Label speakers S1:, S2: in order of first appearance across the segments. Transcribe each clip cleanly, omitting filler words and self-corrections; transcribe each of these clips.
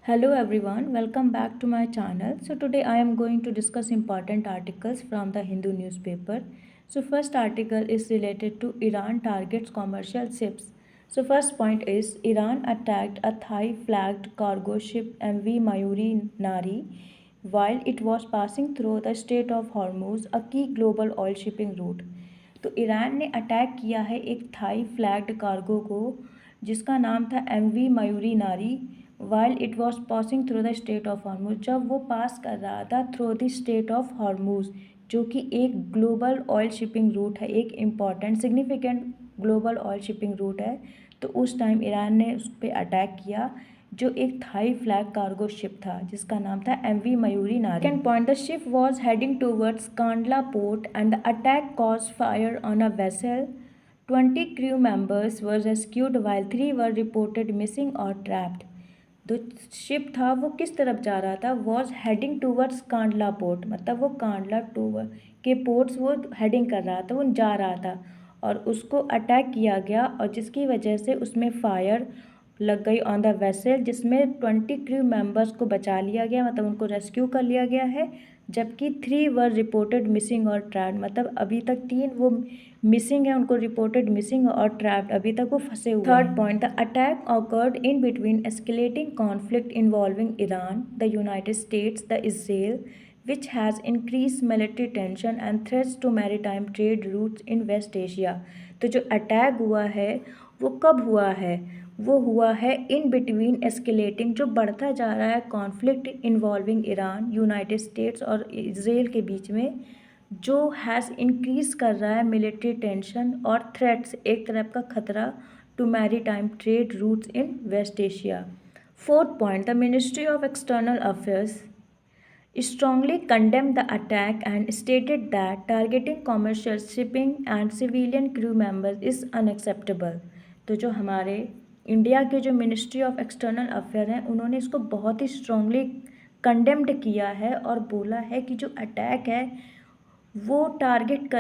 S1: Hello everyone, welcome back to my channel. So today I am going to discuss important articles from the Hindu newspaper. So first article is related to Iran targets commercial ships. So first point is Iran attacked a Thai flagged cargo ship MV Mayuri Nari while it was passing through the Strait of Hormuz, a key global oil shipping route. तो Iran ने attack किया है एक Thai flagged cargo को जिसका नाम था MV Mayuri नारी while it was passing through the state of Hormuz. जब वो पास कर रहा था through the state of Hormuz, जो कि एक ग्लोबल ऑयल शिपिंग रूट है, एक important significant global oil shipping root है, तो उस टाइम ईरान ने उस पर अटैक किया जो एक थाई फ्लैग कार्गो शिप था जिसका नाम था MV मयूरी नारी। Second point, the ship was heading towards Kandla port and the attack cause fire on a vessel. 20 crew members were rescued while 3 were reported missing or trapped। तो ship था वो किस तरफ जा रहा था, was heading towards Kandla port, मतलब वो कांडला टूवर के पोर्ट्स वो हेडिंग कर रहा था, वो जा रहा था और उसको अटैक किया गया और जिसकी वजह से उसमें फायर लग गई ऑन द वेसल, जिसमें 20 क्रू मेंबर्स को बचा लिया गया, मतलब उनको रेस्क्यू कर लिया गया है, जबकि 3 वर रिपोर्टेड मिसिंग और ट्रैप्ड, मतलब अभी तक 3 वो मिसिंग है, उनको रिपोर्टेड मिसिंग और ट्रैप्ड, अभी तक वो फंसे हुए हैं। Third point, the attack occurred in between escalating conflict involving Iran, the United states, the Israel, which has increased military tension and threats to maritime trade routes in West Asia। तो जो attack हुआ है वो कब हुआ है, वो हुआ है इन बिटवीन एस्केलेटिंग, जो बढ़ता जा रहा है conflict involving Iran, United states और इसराइल के बीच में, जो हैज़ इंक्रीज कर रहा है मिलिट्री टेंशन और थ्रेट्स, एक तरफ का खतरा, to maritime trade routes in West Asia. Fourth point, the ministry of external affairs strongly condemned the attack and stated that targeting commercial shipping and civilian crew members is unacceptable। तो जो हमारे India के जो ministry of external affair हैं उन्होंने इसको बहुत ही strongly condemned किया है और बोला है कि जो अटैक है वो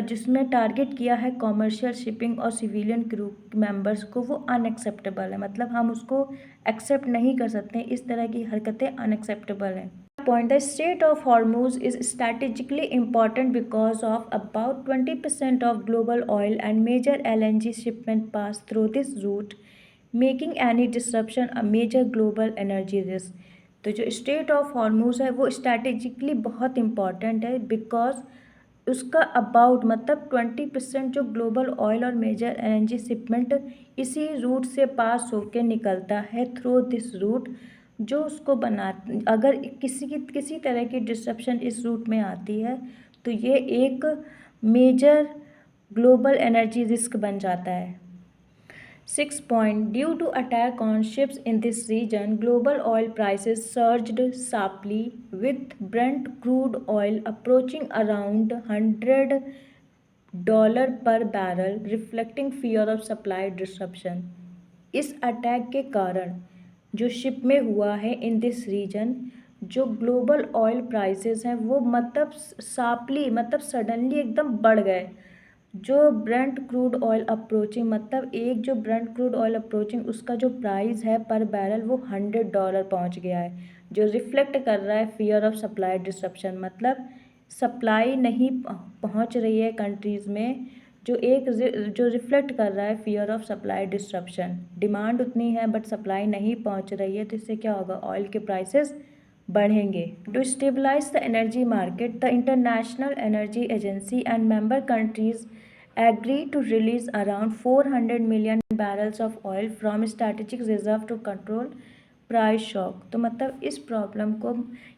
S1: जिसमें टारगेट किया है कॉमर्शियल शिपिंग और सिविलियन क्रू मेंबर्स को, वो अनएक्सेप्टेबल है, मतलब हम उसको एक्सेप्ट नहीं कर सकते, इस तरह की हरकतें अनएक्सेप्टेबल हैं। Point, the Strait of Hormuz is strategically important because of about 20% of global oil and major LNG shipment pass through this route, making any disruption a major global energy risk। तो जो straight of Hormuz है वो strategically बहुत important है because उसका about मतलब 20% जो global oil और मेजर LNG शिपमेंट इसी रूट से पास होकर निकलता है थ्रू दिस रूट, जो उसको अगर किसी तरह की डिस्रप्शन इस रूट में आती है तो ये एक मेजर ग्लोबल एनर्जी रिस्क बन जाता है। 6 point, due to attack on ships in this region, global oil prices surged sharply with Brent crude oil approaching around $100 per barrel, reflecting fear of supply disruption। इस attack के कारण जो ship में हुआ है इन दिस रीजन, जो global oil prices हैं वो मतलब शार्पली, मतलब सडनली एकदम बढ़ गए। जो ब्रेंट क्रूड ऑयल अप्रोचिंग, मतलब एक जो ब्रेंट क्रूड ऑयल अप्रोचिंग उसका जो प्राइस है पर बैरल वो $100 पहुंच गया है, जो रिफ्लेक्ट कर रहा है फियर ऑफ सप्लाई डिसरप्शन, मतलब सप्लाई नहीं पहुंच रही है कंट्रीज़ में, जो रिफ्लेक्ट कर रहा है fear of supply disruption. Demand उतनी है बट सप्लाई नहीं पहुंच रही है, तो इससे क्या होगा, ऑयल के प्राइसेस बढ़ेंगे। To stabilize the energy market, the International Energy Agency and member countries agree to release around 400 million barrels of oil from strategic reserve to control price shock. तो मतलब इस प्रॉब्लम को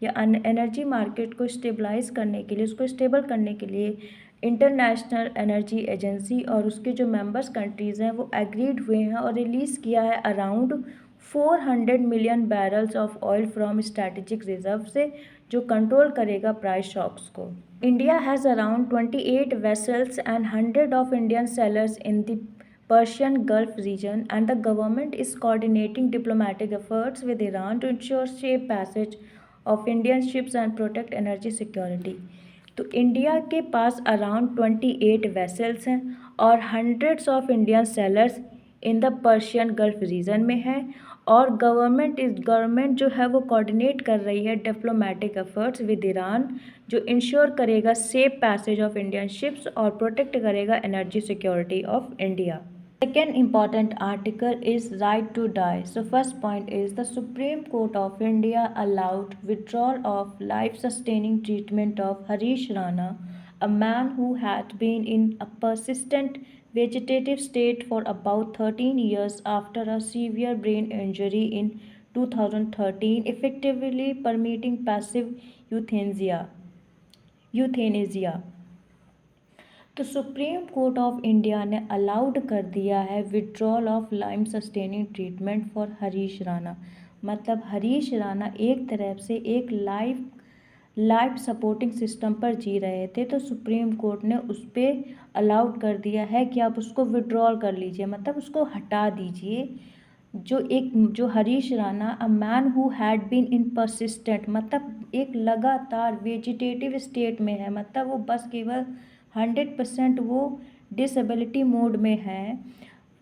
S1: या एनर्जी मार्केट को stabilise करने के लिए, उसको स्टेबल करने के लिए इंटरनेशनल एनर्जी एजेंसी और उसके जो मेंबर्स कंट्रीज़ हैं वो एग्रीड हुए हैं और रिलीज़ किया है around 400 million barrels of oil from strategic reserve से, जो कंट्रोल करेगा प्राइस शॉक्स को। India has around 28 vessels and 100 of Indian sailors in the Persian Gulf region, and the government is coordinating diplomatic efforts with Iran to ensure safe passage of Indian ships and protect energy security। तो India के पास around 28 vessels हैं और hundreds of Indian sailors in the Persian Gulf region में है, और government जो है वो कोऑर्डिनेट कर रही है डिप्लोमेटिक एफर्ट्स विद ईरान, जो इंश्योर करेगा safe passage of Indian ships और प्रोटेक्ट करेगा energy security of India. Second important article is right to die. So first point is the Supreme Court of India allowed withdrawal of life-sustaining treatment of Harish Rana, a man who had been in a persistent vegetative state for about 13 years after a severe brain injury in 2013, effectively permitting passive euthanasia. तो supreme court of India ने allowed कर दिया है withdrawal of life sustaining treatment for Harish Rana. मतलब हरीश राणा एक तरफ से एक लाइफ सपोर्टिंग सिस्टम पर जी रहे थे, तो सुप्रीम कोर्ट ने उस पर अलाउड कर दिया है कि आप उसको विड्रॉल कर लीजिए, मतलब उसको हटा दीजिए. जो Harish Rana, a man who had been in persistent, मतलब एक लगातार वेजिटेटिव स्टेट में है, मतलब वो बस केवल 100% वो डिसेबिलिटी मोड में है,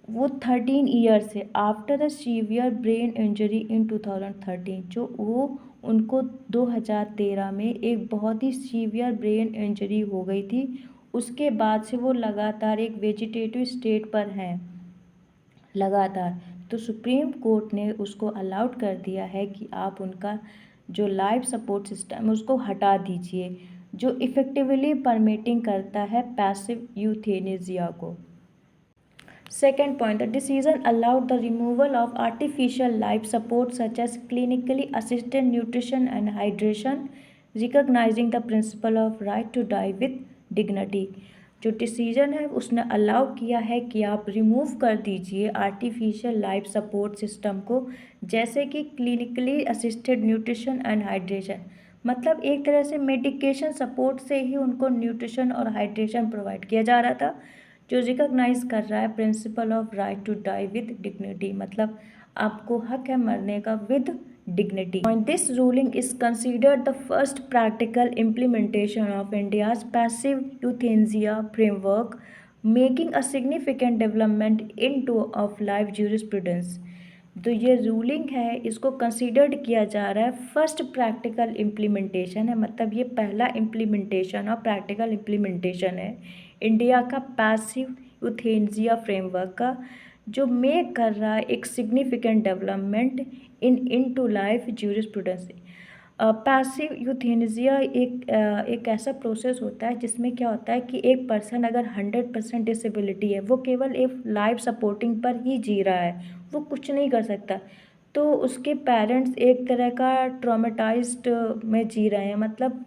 S1: वो 13 ईयर्स से after a severe brain injury in 2013, जो वो उनको 2013 में एक बहुत ही सीवियर ब्रेन इंजरी हो गई थी. उसके बाद से वो लगातार एक वेजिटेटिव स्टेट पर हैं लगातार. तो सुप्रीम कोर्ट ने उसको अलाउड कर दिया है कि आप उनका जो लाइफ सपोर्ट सिस्टम है उसको हटा दीजिए, जो इफ़ेक्टिवली परमिटिंग करता है पैसिव यूथेनेसिया को. Second point, the decision allowed the removal of artificial life support such as clinically assisted nutrition and hydration, recognizing the principle of right to die with dignity. जो decision है उसने allow किया है कि आप remove कर दीजिए आर्टिफिशियल लाइफ सपोर्ट सिस्टम को, जैसे कि clinically assisted nutrition and hydration. मतलब एक तरह से मेडिकेशन सपोर्ट से ही उनको न्यूट्रिशन और हाइड्रेशन प्रोवाइड किया जा रहा था, जो रिकॉग्नाइज कर रहा है principle of right to die with dignity. मतलब आपको हक है मरने का with dignity. This ruling is considered the first practical implementation of India's passive euthanasia framework, making a significant development into of life jurisprudence. तो ये रूलिंग है, इसको कंसीडर्ड किया जा रहा है फर्स्ट प्रैक्टिकल इम्प्लीमेंटेशन है, मतलब ये पहला इम्प्लीमेंटेशन और प्रैक्टिकल इम्प्लीमेंटेशन है इंडिया का पैसिव यूथेनेसिया फ्रेमवर्क का, जो मेक कर रहा है एक significant development into life jurisprudence. Passive euthanasia एक ऐसा प्रोसेस होता है जिसमें क्या होता है कि एक पर्सन अगर 100% डिसेबिलिटी है, वो केवल एक लाइफ सपोर्टिंग पर ही जी रहा है, वो कुछ नहीं कर सकता, तो उसके पेरेंट्स एक तरह का ट्रॉमेटाइज्ड में जी रहे हैं, मतलब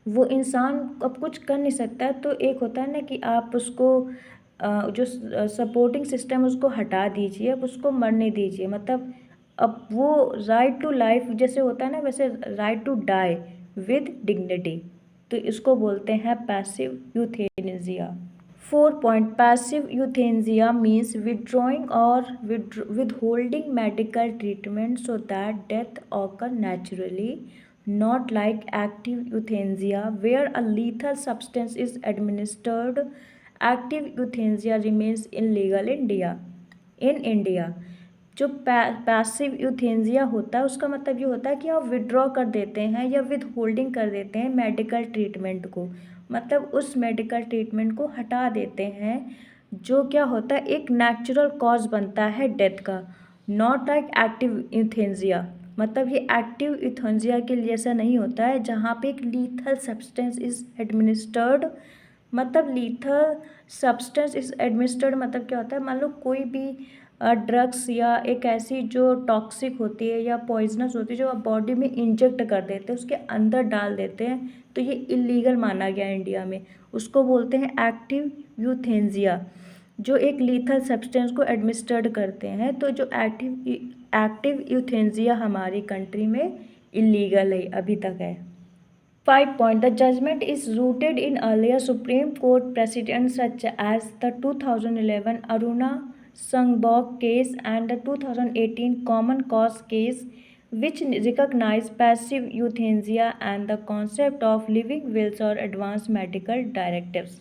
S1: वो इंसान अब कुछ कर नहीं सकता. तो एक होता है ना कि आप उसको जो सपोर्टिंग सिस्टम उसको हटा दीजिए, अब उसको मरने दीजिए, मतलब अब वो राइट टू लाइफ जैसे होता है ना, वैसे right to die with dignity, तो इसको बोलते हैं passive euthanasia. 4 point, passive euthanasia means withdrawing or withholding medical treatment so that death occur naturally, not like active euthanasia where a lethal substance is administered. Active euthanasia remains illegal in India. जो passive euthanasia होता है उसका मतलब ये होता है कि आप विड्रॉ कर देते हैं या विद होल्डिंग कर देते हैं मेडिकल ट्रीटमेंट को, मतलब उस मेडिकल ट्रीटमेंट को हटा देते हैं, जो क्या होता है एक नेचुरल कॉज बनता है डेथ का, नॉट लाइक एक्टिव यूथेनेसिया. मतलब ये एक्टिव यूथेनेसिया के लिए ऐसा नहीं होता है जहाँ पे एक लीथल सब्सटेंस इज़ एडमिनिस्टर्ड. मतलब लीथल सब्सटेंस इज़ एडमिनिस्टर्ड मतलब क्या होता है, मान लो कोई भी ड्रग्स या एक ऐसी जो टॉक्सिक होती है या पॉइजनस होती है जो आप बॉडी में इंजेक्ट कर देते हैं, उसके अंदर डाल देते हैं, तो ये इलीगल माना गया इंडिया में. उसको बोलते हैं एक्टिव यूथेनेसिया, जो एक लीथल सब्सटेंस को एडमिनिस्टर्ड करते हैं. तो जो एक्टिव यूथेनेसिया हमारी कंट्री में इलीगल है, अभी तक है. 5 point, the judgment is rooted in earlier Supreme Court precedents such as the 2011 Aruna Sangbok case and the 2018 Common Cause case, which recognize passive euthanasia and the concept of living wills or advanced medical directives.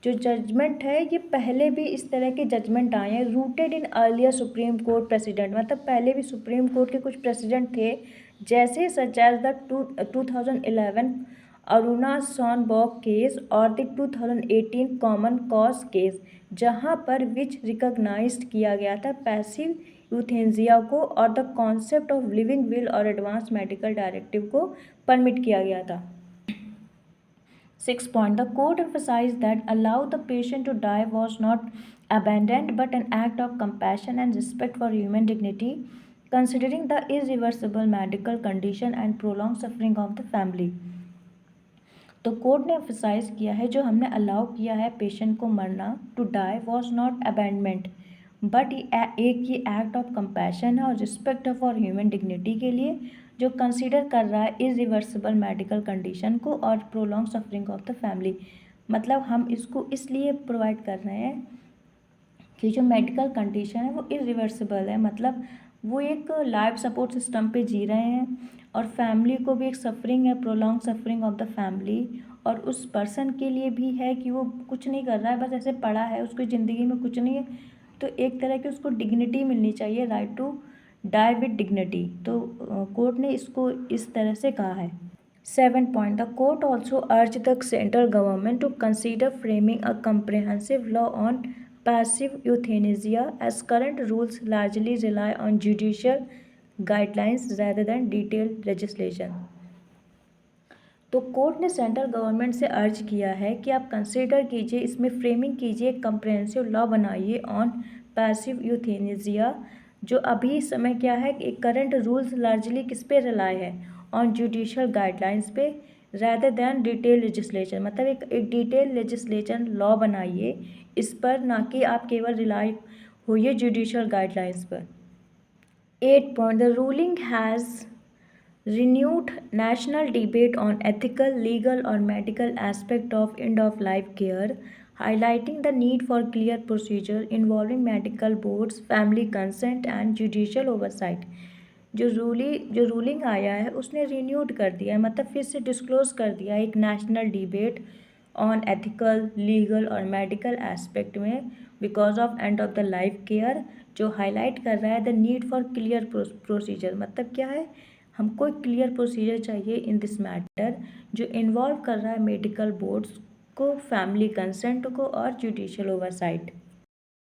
S1: जो judgement है ये पहले भी इस तरह के judgement आए हैं, rooted in earlier supreme court president, मतलब पहले भी सुप्रीम कोर्ट के कुछ प्रेसिडेंट थे, जैसे such as the 2011 Aruna Shanbaug case और द 2018 कॉमन कॉज केस, जहां पर विच रिकॉग्नाइज्ड किया गया था पैसिव यूथेनेसिया को और the concept of living will और एडवांस मेडिकल डायरेक्टिव को परमिट किया गया था। 6 point, the court emphasized that allow the patient to die was not abandoned but an act of compassion and respect for human dignity, considering the irreversible medical condition and prolonged suffering of the family। तो court ने emphasise किया है जो हमने allow किया है patient को मरना, to die was not abandonment but एक ही एक्ट ऑफ कंपैशन है और रिस्पेक्ट फॉर ह्यूमन डिग्निटी के लिए, जो कंसीडर कर रहा है इरिवर्सिबल मेडिकल कंडीशन को और prolong suffering of the family. मतलब हम इसको इसलिए प्रोवाइड कर रहे हैं कि जो मेडिकल कंडीशन है वो इरिवर्सिबल है, मतलब वो एक लाइफ सपोर्ट सिस्टम पे जी रहे हैं और फैमिली को भी एक सफरिंग है, prolong suffering of the family, और उस पर्सन के लिए भी है कि वो कुछ नहीं कर रहा है, बस ऐसे पड़ा है, उसकी ज़िंदगी में कुछ नहीं है, तो एक तरह की उसको डिग्निटी मिलनी चाहिए, right to die with dignity. तो कोर्ट ने इसको इस तरह से कहा है। 7 point, the court also urged the central government to consider framing a comprehensive law on passive euthanasia, as current rules largely rely on judicial guidelines rather than detailed legislation। तो court ने central government से अर्ज किया है कि आप consider कीजिए, इसमें फ्रेमिंग कीजिए, एक कंप्रहेंसिव लॉ बनाइए ऑन पैसिव यूथेनेसिया, जो अभी इस समय क्या है कि करंट रूल्स लार्जली किस पे रिलाई है, ऑन जुडिशियल गाइडलाइंस पे, रैदर दैन डिटेल लेजिस्लेशन, मतलब एक डिटेल लेजिस्लेशन लॉ बनाइए इस पर, ना कि आप केवल रिलाई होइए जुडिशियल गाइडलाइंस पर। 8 point, the ruling has renewed national debate on ethical, legal or medical aspect of end-of-life care, highlighting the need for clear procedure involving medical boards, family consent and judicial oversight। जो ruling आया है उसने renewed कर दिया है, मतलब फिर से डिस्क्लोज कर दिया है एक national debate on ethical, legal और मेडिकल एस्पेक्ट में because of end of the life care, जो हाईलाइट कर रहा है the need for clear procedure. मतलब क्या है, हमको एक क्लियर प्रोसीजर चाहिए इन दिस मैटर, जो इन्वॉल्व कर रहा है मेडिकल बोर्ड्स को, फैमिली कंसेंट को और जुडिशियल ओवरसाइट।